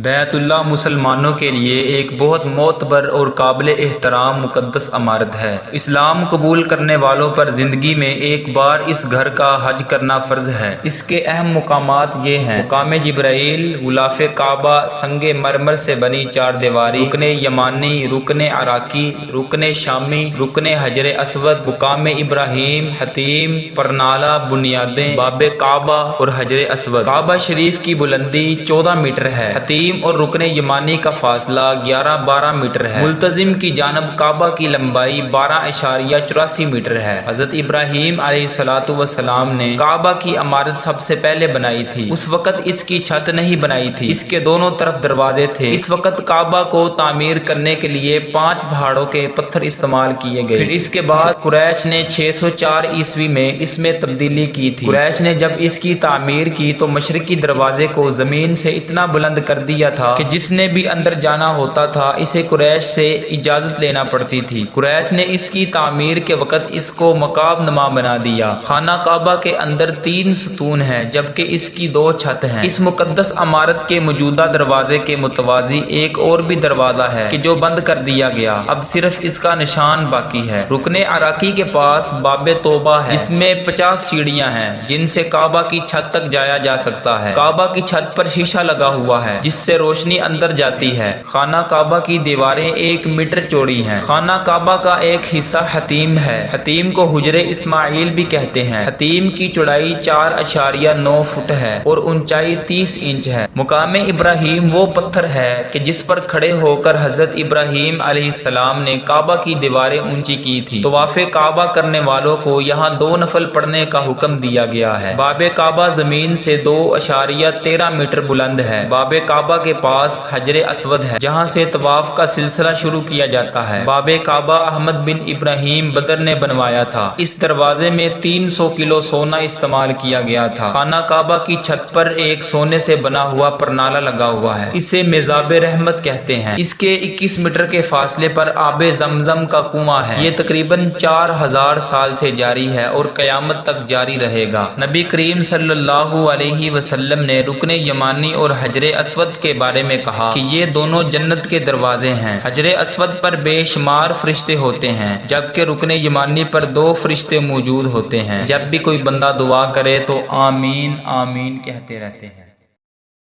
بیت اللہ مسلمانوں کے لیے ایک بہت معتبر اور قابل احترام مقدس عمارت ہے۔ اسلام قبول کرنے والوں پر زندگی میں ایک بار اس گھر کا حج کرنا فرض ہے۔ اس کے اہم مقامات یہ ہیں: مقام جبرائیل، غلاف کعبہ، سنگ مرمر سے بنی چار دیواری، رکن یمانی، رکن عراقی، رکن شامی، رکن حجر اسود، مقام ابراہیم، حتیم، پرنالہ، بنیادیں، باب کعبہ اور حجر اسود۔ کعبہ شریف کی بلندی 14 میٹر ہے۔ حتیم اور رکن یمانی کا فاصلہ 11-12 میٹر ہے۔ ملتزم کی جانب کعبہ کی لمبائی 12.84 میٹر ہے۔ حضرت ابراہیم علیہ السلام نے کعبہ کی عمارت سب سے پہلے بنائی تھی۔ اس وقت اس کی چھت نہیں بنائی تھی، اس کے دونوں طرف دروازے تھے۔ اس وقت کعبہ کو تعمیر کرنے کے لیے 5 پہاڑوں کے پتھر استعمال کیے گئے۔ پھر اس کے بعد قریش نے 604 عیسوی میں اس میں تبدیلی کی تھی۔ قریش نے جب اس کی تعمیر کی تو مشرقی دروازے کو زمین سے اتنا بلند کر دیا تھا کہ جس نے بھی اندر جانا ہوتا تھا اسے قریش سے اجازت لینا پڑتی تھی۔ قریش نے اس کی تعمیر کے وقت اس کو مکعب نما بنا دیا۔ خانہ کعبہ کے اندر 3 ستون ہیں جبکہ اس کی 2 چھت ہیں۔ اس مقدس عمارت کے موجودہ دروازے کے متوازی ایک اور بھی دروازہ ہے کہ جو بند کر دیا گیا، اب صرف اس کا نشان باقی ہے۔ رکن عراقی کے پاس باب توبہ ہے جس میں 50 سیڑھیاں ہیں جن سے کعبہ کی چھت تک جایا جا سکتا ہے۔ کعبہ کی چھت پر شیشہ لگا ہوا ہے جس سے روشنی اندر جاتی ہے۔ خانہ کعبہ کی دیواریں 1 میٹر چوڑی ہیں۔ خانہ کعبہ کا ایک حصہ حتیم ہے۔ حتیم کو حجر اسماعیل بھی کہتے ہیں۔ حتیم کی چوڑائی 4.9 فٹ ہے اور اونچائی 30 انچ ہے۔ مقام ابراہیم وہ پتھر ہے کہ جس پر کھڑے ہو کر حضرت ابراہیم علیہ السلام نے کعبہ کی دیواریں اونچی کی تھی۔ طواف کعبہ کرنے والوں کو یہاں 2 نفل پڑھنے کا حکم دیا گیا ہے۔ باب کعبہ زمین سے 2.13 میٹر بلند ہے۔ باب کعبہ کے پاس حجر اسود ہے جہاں سے طواف کا سلسلہ شروع کیا جاتا ہے۔ باب کعبہ احمد بن ابراہیم بدر نے بنوایا تھا۔ اس دروازے میں 300 کلو سونا استعمال کیا گیا تھا۔ خانہ کعبہ کی چھت پر ایک سونے سے بنا ہوا پرنالہ لگا ہوا ہے، اسے میزاب رحمت کہتے ہیں۔ اس کے 21 میٹر کے فاصلے پر آب زمزم کا کنواں ہے۔ یہ تقریباً 4000 سال سے جاری ہے اور قیامت تک جاری رہے گا۔ نبی کریم صلی اللہ علیہ وسلم نے رکن یمانی اور حجر اسود کے بارے میں کہا کہ یہ دونوں جنت کے دروازے ہیں۔ حجر اسود پر بے شمار فرشتے ہوتے ہیں جبکہ رکن یمانی پر 2 فرشتے موجود ہوتے ہیں۔ جب بھی کوئی بندہ دعا کرے تو آمین آمین کہتے رہتے ہیں۔